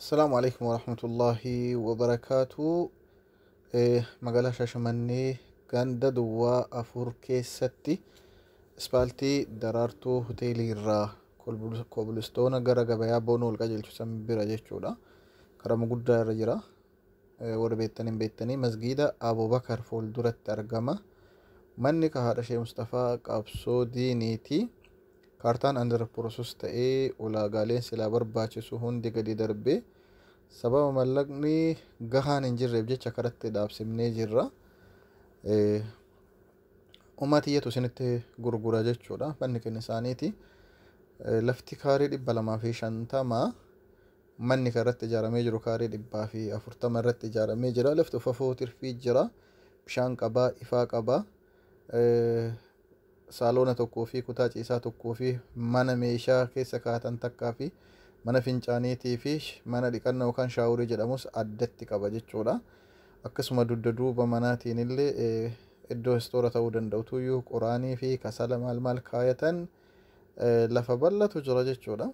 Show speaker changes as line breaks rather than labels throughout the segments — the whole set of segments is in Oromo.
السلام عليكم ورحمة الله وبركاته. مقالة شاشماني غاندا دوا أفور كيستي اسبالتي درارتو هوتيلي را كوبلستونا غرا غبايا بونو القاجل جسم برا جيشودا كرام قدر رجرا وربيتني مسجدة أبو بكر فول درت أرقما مني كهذا شيء مصطفى قابسو دينيتي كارتان أندر بروسوس تأي ولا قالين سلا برباچ سهون دي قدي دربي سبب ملقني غهان انجر بجي چكرت داب سمني جرا أماتية سنت غرغرا جچودا فنك نسانيتي لفتي كاري دبا لما في شانتا ما مني كرت جارمي جرو كاري دبا في أفرتما رت جارمي جرا لفتو ففوتر في جرا بشان قبا إفا قبا سالونا tokkoo fi kutaa ciisaa tokkoo fi mana meeshaa keessa kaatan takkaa fi mana fincaaniitii fi mana dhiqannaa yookaan shaawurii jedhamus addatti qaba jechuudha. Akkasuma dugda duuba manaatiin illee iddoo istoora ta'uu danda'u tuyyuu quraanii fi kasala maal kaayatan lafa bal'atu jira jechuudha.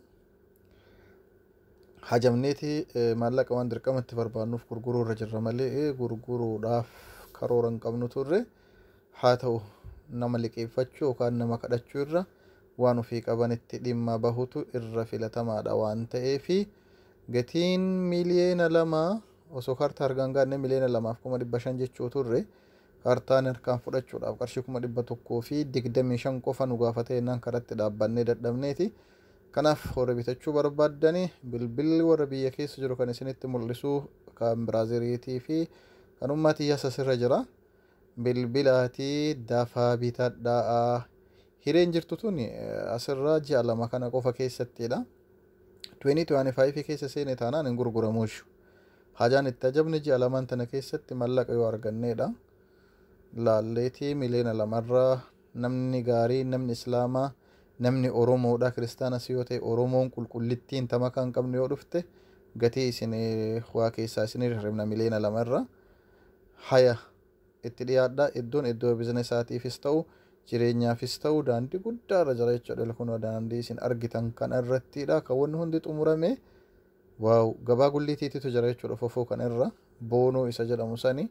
Hajamneeti maallaqa waan dirqamatti barbaannuuf gurguruu irra jirra malee gurguruudhaaf karoora hin qabnu turre haa ta'u nama liqeeffachuu yookaan nama kadhachuu irra waan ofii qabanitti dhimma bahutu irra filatamaadha waan ta'eef gatiin miliyoona 2 osoo kaartaa argaan gaanne miliyoona 2,500 jechuu turre kaartaan harkaan fudhachuudhaaf qarshii 125 qofa nu gaafatee naan karatti dhaabbannee dadhabneeti. Kanaaf warra bitachuu barbaaddani bilbilli warra biyya keessa jiru kan isinitti mul'isu kan Biraaziliitii fi kan ummati sirra jira. Bilbilaati dafaa bitadhaa hireen jirtu tun asirraa ji'a 2 kana qofa keessattidha. 2025 keessa seene taanaan hin gurguramuushu. Hajaan itti ajabni ji'a 2 tana keessatti mallaqa yoo arganneedha. Laalleetii miliyoona 2 irraa namni gaarii namni islaamaa namni oromoodha kiristaanas yoo ta'e oromoon qulqullittiin tama kan qabnu yoo dhufte gatii isin waa keessaa isin hirribna miliyoona 2 irraa haya itti dhiyaadha. Iddoon iddoo bizinesaatiifis ta'u jireenyaafis ta'u daandii guddaa irra jira jechuudha. Kun daandii isin argitan kan irrattidha kan wanni hundi xumurame waaw gabaa gulliitiitu jira jechuudha. Fofoo kan irra boonoo isa jedhamu sani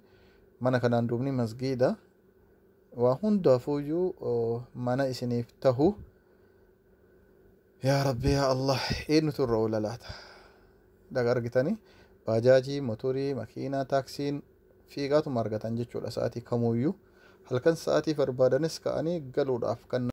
mana kanaan duubni masgiida waa hundaafuyyuu mana isiniif tahu yaa rabbi yaa allah eenyutu irra oola laata daga argitanii baajaajii motorii makiinaa taaksiin fiigaatuma argatan jechuudha. Sa'aatii kamuyyuu halkan sa'aatii barbaadanis ka'anii galuudhaaf kan